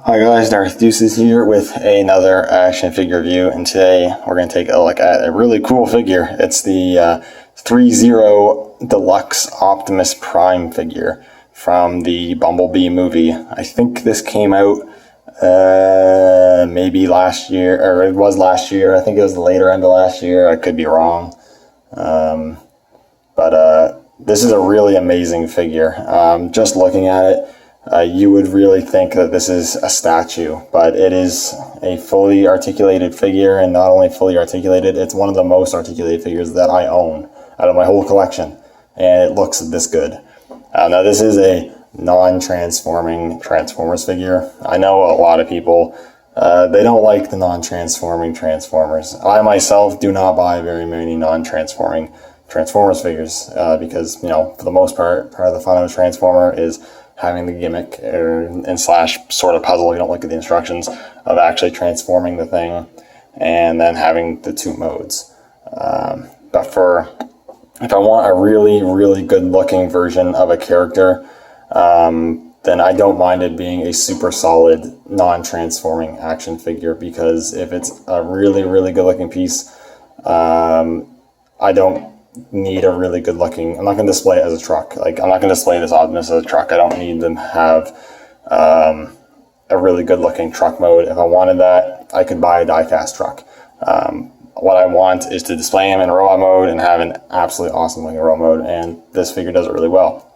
Hi guys, Darth Deuces here with another action figure review, and today we're going to take a look at a really cool figure. It's the Threezero DLX Optimus Prime figure from the Bumblebee movie. I think this came out maybe last year, or it was last year. I think it was the later end of last year. I could be wrong. But this is a really amazing figure. Just looking at it, you would really think that this is a statue, but it is a fully articulated figure, and not only fully articulated, it's one of the most articulated figures that I own out of my whole collection, and it looks this good. Now this is a non-transforming Transformers figure. I know a lot of people, they don't like the non-transforming Transformers. I myself do not buy very many non-transforming Transformers figures because, you know, for the most part of the fun of a Transformer is having the gimmick and slash sort of puzzle, you don't look at the instructions, of actually transforming the thing and then having the two modes. But if I want a really, really good looking version of a character, then I don't mind it being a super solid non-transforming action figure, because if it's a really, really good looking piece, I don't need a really good looking, I'm not going to display it as a truck. Like, I'm not going to display this Optimus as a truck. I don't need them to have a really good looking truck mode. If I wanted that, I could buy a die-cast truck. What I want is to display him in robot mode and have an absolutely awesome looking robot mode, and this figure does it really well.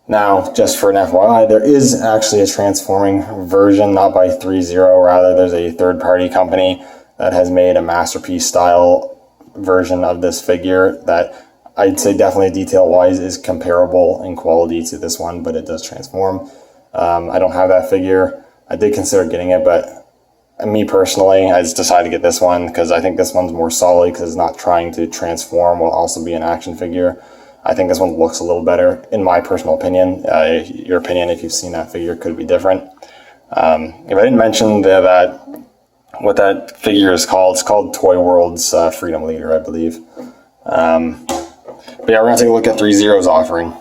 Now, just for an FYI, there is actually a transforming version, not by Threezero, rather there's a third-party company that has made a masterpiece style version of this figure that I'd say definitely detail-wise is comparable in quality to this one, but it does transform. I don't have that figure. I did consider getting it, but me personally, I just decided to get this one because I think this one's more solid because it's not trying to transform while also be an action figure. I think this one looks a little better, in my personal opinion. Your opinion, if you've seen that figure, could be different. If I didn't mention that what that figure is called, it's called Toy World's Freedom Leader, I believe. But yeah, we're going to take a look at Threezero's offering.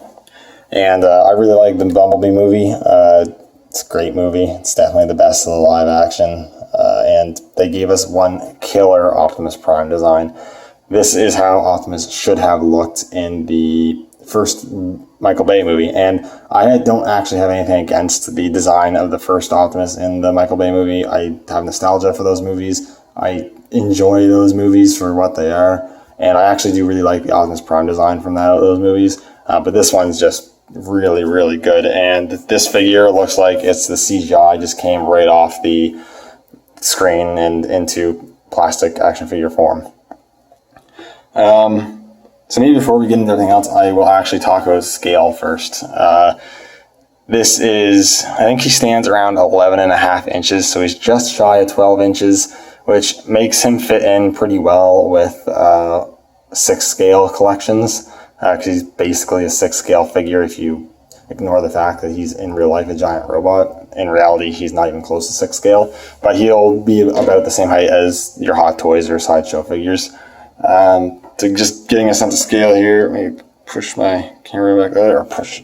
And I really like the Bumblebee movie. It's a great movie. It's definitely the best of the live action. And they gave us one killer Optimus Prime design. This is how Optimus should have looked in the first Michael Bay movie, and I don't actually have anything against the design of the first Optimus in the Michael Bay movie. I have nostalgia for those movies. I enjoy those movies for what they are, and I actually do really like the Optimus Prime design from those movies, but this one's just really, really good, and this figure looks like it's the CGI just came right off the screen and into plastic action figure form. So maybe before we get into everything else, I will actually talk about scale first. This is, I think he stands around 11.5 inches, so he's just shy of 12 inches, which makes him fit in pretty well with 6 scale collections, because he's basically a 6 scale figure if you ignore the fact that he's in real life a giant robot. In reality, he's not even close to 6 scale, but he'll be about the same height as your Hot Toys or Sideshow figures. To just getting a sense of scale here, maybe push my camera back there, or push.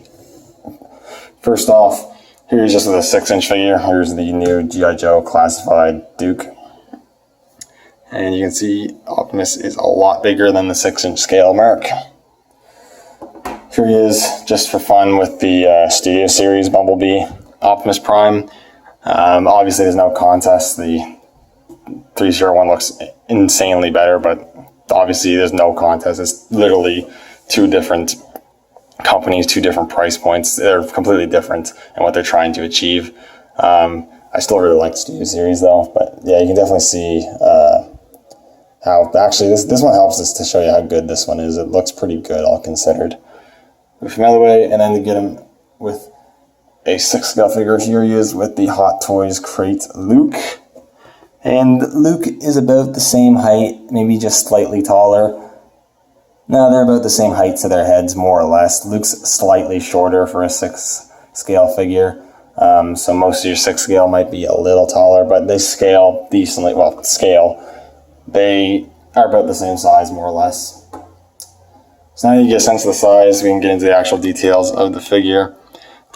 First off, here's just with a 6-inch figure. Here's the new G.I. Joe classified Duke. And you can see Optimus is a lot bigger than the 6-inch scale mark. Here he is, just for fun, with the Studio Series Bumblebee Optimus Prime. Obviously there's no contest. The 301 looks insanely better, but obviously there's no contest. It's literally 2 different companies, 2 different price points. They're completely different in what they're trying to achieve. I still really like the Studio Series though, but yeah, you can definitely see how actually this one helps us to show you how good this one is. It looks pretty good, all considered. Move from the other way, and then to get him with a 6 scale figure, here he is with the Hot Toys crate Luke. And Luke is about the same height, maybe just slightly taller. No, they're about the same height to their heads, more or less. Luke's slightly shorter for a 6 scale figure. So most of your 6 scale might be a little taller, but they scale decently. Well, they are about the same size, more or less. So now you get a sense of the size, we can get into the actual details of the figure.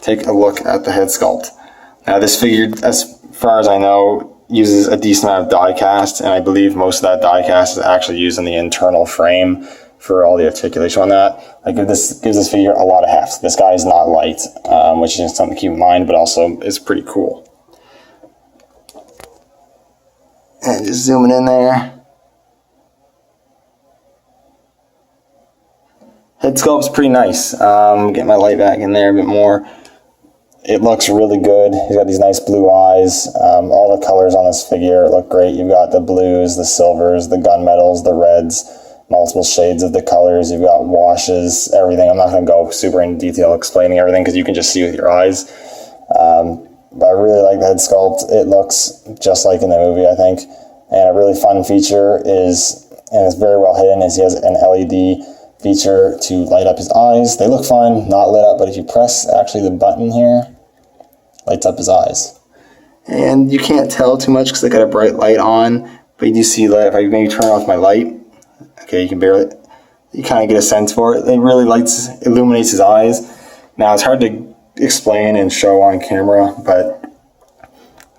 Take a look at the head sculpt. Now this figure, as far as I know, uses a decent amount of die cast, and I believe most of that die cast is actually used in the internal frame for all the articulation on that. Like, this gives this figure a lot of heft. This guy is not light, which is something to keep in mind, but also is pretty cool. And just zooming in there. Head sculpt's pretty nice. Get my light back in there a bit more. It looks really good. He's got these nice blue eyes. All the colors on this figure look great. You've got the blues, the silvers, the gunmetals, the reds, multiple shades of the colors. You've got washes, everything. I'm not going to go super in detail explaining everything because you can just see with your eyes. But I really like the head sculpt. It looks just like in the movie, I think. And a really fun feature is, and it's very well hidden, is he has an LED feature to light up his eyes. They look fine, not lit up, but if you press actually the button here, lights up his eyes. And you can't tell too much because they got a bright light on, but you do see light. If I maybe turn off my light, okay, you can barely, you kind of get a sense for it. It really illuminates his eyes. Now it's hard to explain and show on camera, but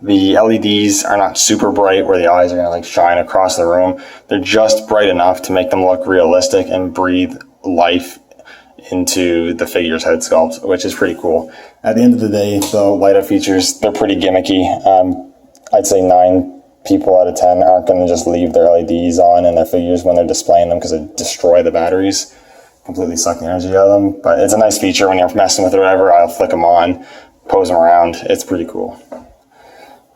the LEDs are not super bright where the eyes are going to like shine across the room. They're just bright enough to make them look realistic and breathe life into the figure's head sculpt, which is pretty cool. At the end of the day, the light up features, they're pretty gimmicky. I'd say 9 people out of 10 aren't going to just leave their LEDs on in their figures when they're displaying them because they destroy the batteries, completely suck the energy out of them. But it's a nice feature when you're messing with it or whatever. I'll flick them on, pose them around. It's pretty cool.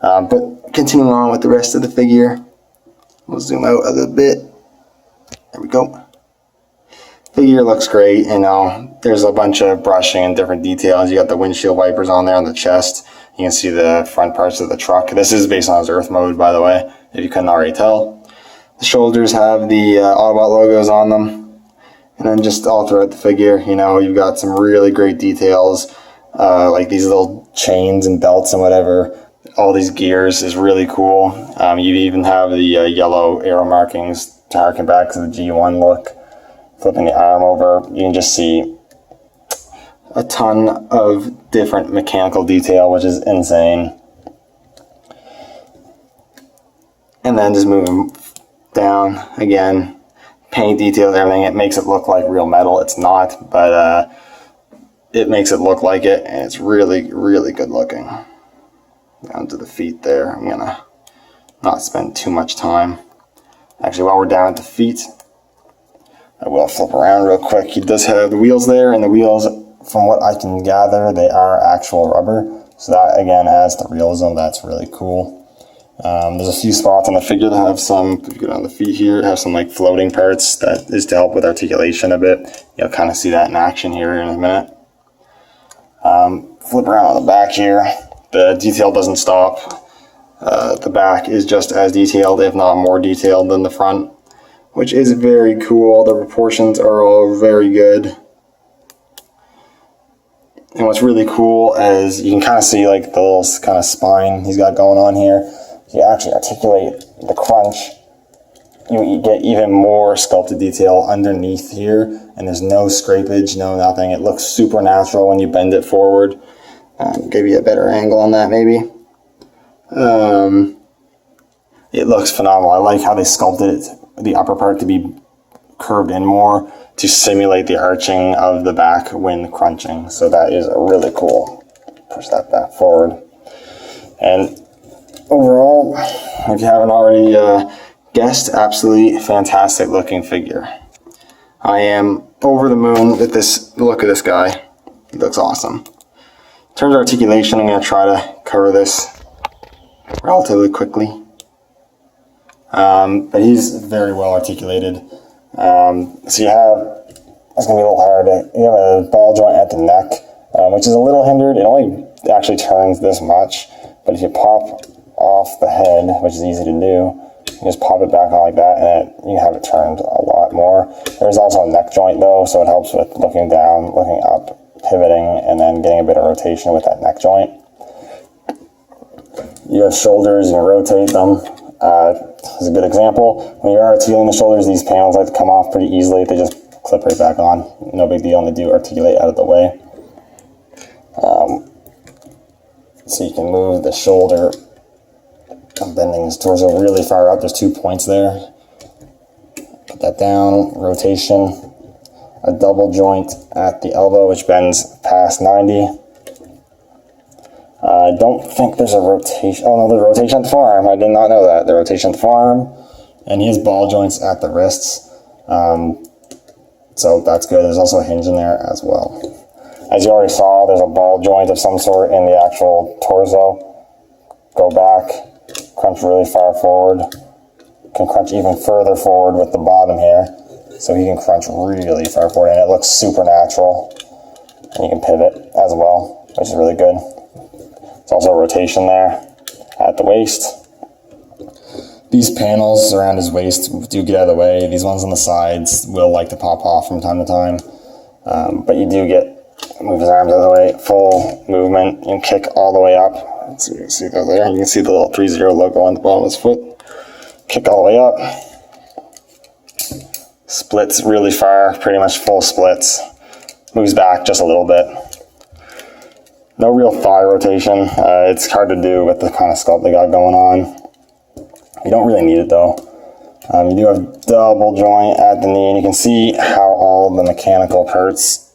But continuing on with the rest of the figure, we'll zoom out a little bit. There we go. Figure looks great. You know, there's a bunch of brushing and different details. You got the windshield wipers on there on the chest. You can see the front parts of the truck. This is based on his Earth mode, by the way, if you couldn't already tell. The shoulders have the Autobot logos on them. And then just all throughout the figure, you know, you've got some really great details, like these little chains and belts and whatever. All these gears is really cool. You even have the yellow arrow markings to harken back to the G1 look. Flipping the arm over, you can just see a ton of different mechanical detail, which is insane. And then just moving down again, paint details, everything. It makes it look like real metal. It's not, but it makes it look like it, and it's really, really good looking. Down to the feet there. I'm gonna not spend too much time. Actually, while we're down at the feet, I will flip around real quick. He does have the wheels there, and the wheels, from what I can gather, they are actual rubber. So that, again, adds to realism. That's really cool. There's a few spots on the figure that have some, if you go down the feet here, have some like floating parts that is to help with articulation a bit. You'll kind of see that in action here in a minute. Flip around on the back here. The detail doesn't stop. The back is just as detailed, if not more detailed than the front, which is very cool. The proportions are all very good. And what's really cool is you can kind of see like the little kind of spine he's got going on here. If you actually articulate the crunch, you get even more sculpted detail underneath here, and there's no scrapage, no nothing. It looks super natural when you bend it forward. Give you a better angle on that maybe. It looks phenomenal. I like how they sculpted it, the upper part to be curved in more to simulate the arching of the back when crunching. So that is really cool. Push that back forward. And overall, if you haven't already guessed, absolutely fantastic looking figure. I am over the moon with this look of this guy. He looks awesome. In terms of articulation, I'm going to try to cover this relatively quickly. But he's very well articulated. So you have, it's going to be a little hard, you have a ball joint at the neck, which is a little hindered. It only actually turns this much, but if you pop off the head, which is easy to do, you just pop it back on like that, and you have it turned a lot more. There's also a neck joint though, so it helps with looking down, looking up, pivoting, and then getting a bit of rotation with that neck joint. You have shoulders, you can rotate them. This is a good example. When you're articulating the shoulders, these panels like to come off pretty easily. They just clip right back on. No big deal, and they do articulate out of the way. So you can move the shoulder bending his torso really far out. There's 2 points there. Put that down, rotation, a double joint at the elbow, which bends past 90. I don't think there's a rotation. Oh no, there's a rotation at the forearm. I did not know that. The rotation at the forearm, and he has ball joints at the wrists. So that's good. There's also a hinge in there as well. As you already saw, there's a ball joint of some sort in the actual torso. Go back, crunch really far forward. Can crunch even further forward with the bottom here. So he can crunch really far forward, and it looks super natural. And you can pivot as well, which is really good. There's also a rotation there at the waist. These panels around his waist do get out of the way. These ones on the sides will like to pop off from time to time. But you do get, move his arms out of the way, full movement. You can kick all the way up. So you can see that there. You can see the little Threezero logo on the bottom of his foot. Kick all the way up. Splits really far, pretty much full splits. Moves back just a little bit. No real thigh rotation. It's hard to do with the kind of sculpt they got going on. You don't really need it though. You do have double joint at the knee, and you can see how all the mechanical parts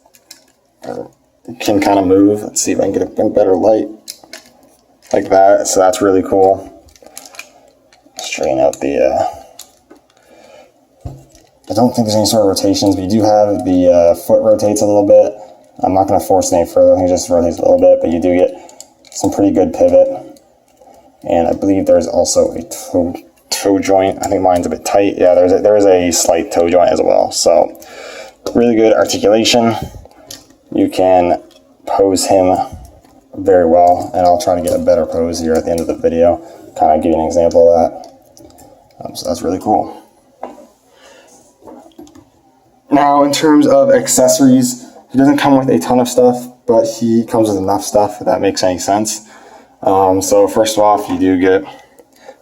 can kind of move. Let's see if I can get a better light like that. So that's really cool. Straighten out the I don't think there's any sort of rotations, but you do have the foot rotates a little bit. I'm not going to force it any further. I think it just rotates a little bit, but you do get some pretty good pivot. And I believe there's also a toe joint. I think mine's a bit tight. Yeah, there is a slight toe joint as well. So really good articulation. You can pose him very well, and I'll try to get a better pose here at the end of the video. Kind of give you an example of that. So that's really cool. Now, in terms of accessories, he doesn't come with a ton of stuff, but he comes with enough stuff, if that makes any sense. So first off, you do get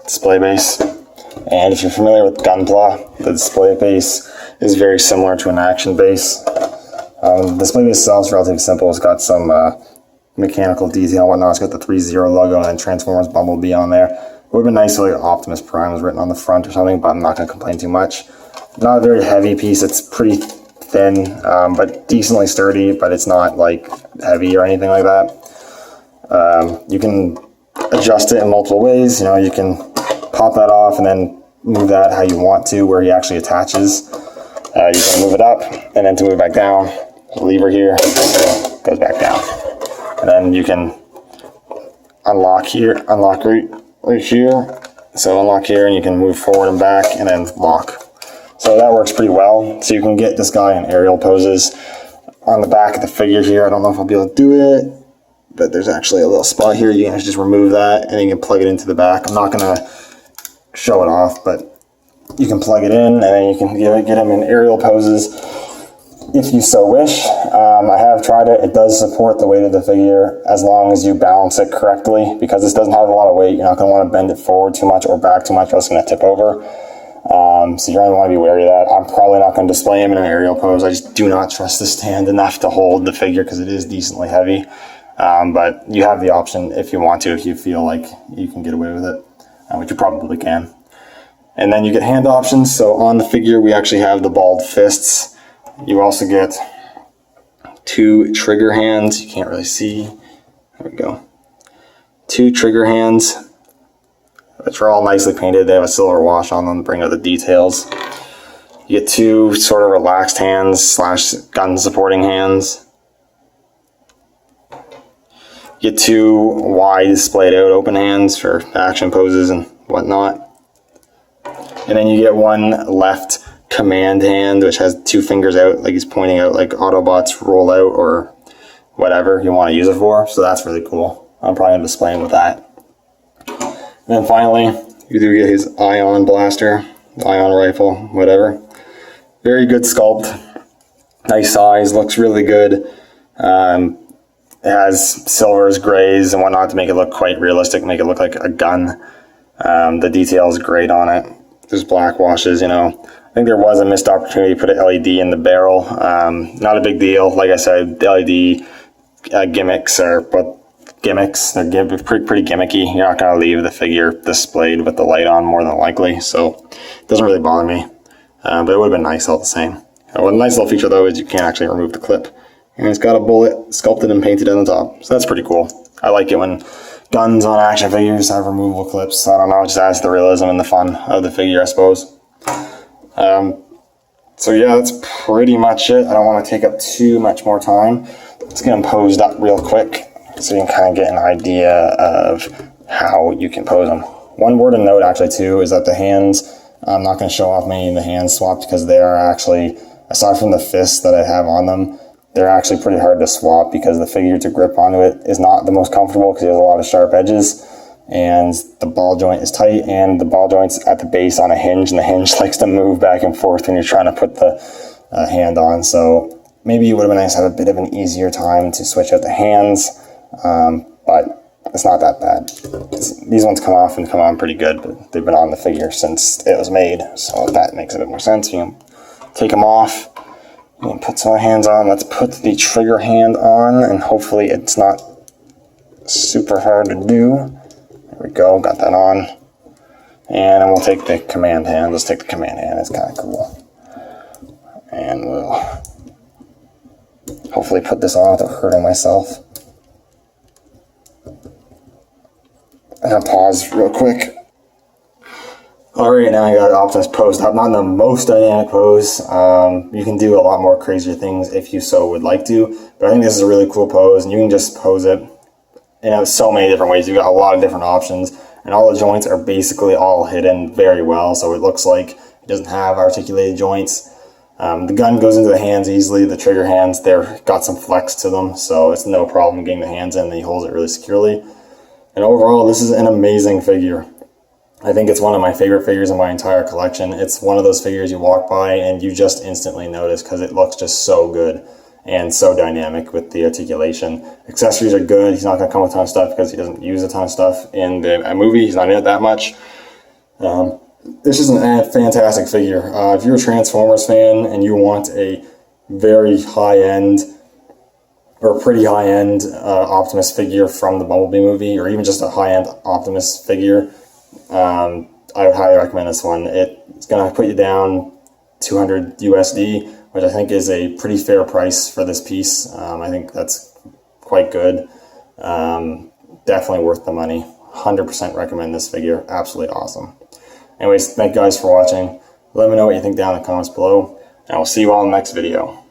display base. And if you're familiar with Gunpla, the display base is very similar to an action base. The display base itself is relatively simple. It's got some mechanical detail and whatnot. It's got the Threezero logo and then Transformers Bumblebee on there. It would have been nice if like Optimus Prime was written on the front or something, but I'm not going to complain too much. Not a very heavy piece. It's pretty thin, but decently sturdy, but it's not like heavy or anything like that. You can adjust it in multiple ways. You know, you can pop that off and then move that how you want to, where he actually attaches. You can move it up, and then to move back down, the lever here goes back down. And then you can unlock here, unlock right here. So unlock here, and you can move forward and back, and then lock. So that works pretty well. So you can get this guy in aerial poses. On the back of the figure here, I don't know if I'll be able to do it, but there's actually a little spot here. You can just remove that, and you can plug it into the back. I'm not going to show it off, but you can plug it in, and then you can get him in aerial poses if you so wish. I have tried it. It does support the weight of the figure as long as you balance it correctly, because this doesn't have a lot of weight. You're not going to want to bend it forward too much or back too much, or it's going to tip over. So you're going to want to be wary of that. I'm probably not going to display him in an aerial pose. I just do not trust the stand enough to hold the figure because it is decently heavy. But you have the option if you want to, if you feel like you can get away with it, which you probably can. And then you get hand options. So on the figure, we actually have the balled fists. You also get 2 trigger hands. You can't really see. There we go. 2 trigger hands, which are all nicely painted. They have a silver wash on them to bring out the details. You get 2 sort of relaxed hands slash gun supporting hands. You get 2 wide splayed out open hands for action poses and whatnot. And then you get 1 left command hand, which has 2 fingers out, like he's pointing out like Autobots roll out or whatever you want to use it for. So that's really cool. I'm probably going to display him with that. And then finally, you do get his ion blaster, ion rifle, whatever. Very good sculpt. Nice size, looks really good. It has silvers, grays, and whatnot to make it look quite realistic, make it look like a gun. The detail is great on it. There's black washes, you know. I think there was a missed opportunity to put an LED in the barrel. Not a big deal. Like I said, the LED gimmicks are what gimmicks. They're pretty gimmicky. You're not going to leave the figure displayed with the light on more than likely, so it doesn't really bother me. But it would have been nice all the same. One nice little feature though is you can actually remove the clip. And it's got a bullet sculpted and painted on the top. So that's pretty cool. I like it when guns on action figures have removable clips. I don't know, it just adds to the realism and the fun of the figure, I suppose. So yeah, that's pretty much it. I don't want to take up too much more time. Let's get them posed up real quick so you can kind of get an idea of how you can pose them. One word of note actually too is that the hands, I'm not going to show off many of the hands swapped because they are actually, aside from the fists that I have on them, they're actually pretty hard to swap because the figure to grip onto it is not the most comfortable because there's a lot of sharp edges and the ball joint is tight and the ball joint's at the base on a hinge and the hinge likes to move back and forth when you're trying to put the hand on. So maybe it would have been nice to have a bit of an easier time to switch out the hands, but it's not that bad. These ones come off and come on pretty good, but they've been on the figure since it was made, so that makes a bit more sense. You can take them off. You can put some hands on. Let's put the trigger hand on, and hopefully it's not super hard to do. There we go, got that on. And then we'll take the command hand. Let's take the command hand, it's kind of cool. And we'll hopefully put this on without hurting myself. And I'll pause real quick. Alright, now I got Optimus posed up. Not in the most dynamic pose. You can do a lot more crazier things if you so would like to, but I think this is a really cool pose, and you can just pose it in so many different ways. You've got a lot of different options, and all the joints are basically all hidden very well, so it looks like it doesn't have articulated joints. The gun goes into the hands easily. The trigger hands, they've got some flex to them, so it's no problem getting the hands in, and he holds it really securely. And overall, this is an amazing figure. I think it's one of my favorite figures in my entire collection. It's one of those figures you walk by and you just instantly notice because it looks just so good and so dynamic with the articulation. Accessories are good. He's not going to come with a ton of stuff because he doesn't use a ton of stuff in the movie. He's not in it that much. This is a fantastic figure. If you're a Transformers fan and you want a very high-end or a pretty high-end Optimus figure from the Bumblebee movie, or even just a high-end Optimus figure, I would highly recommend this one. It's going to put you down $200 USD, which I think is a pretty fair price for this piece. I think that's quite good. Definitely worth the money. 100% recommend this figure. Absolutely awesome. Anyways, thank you guys for watching. Let me know what you think down in the comments below, and I'll see you all in the next video.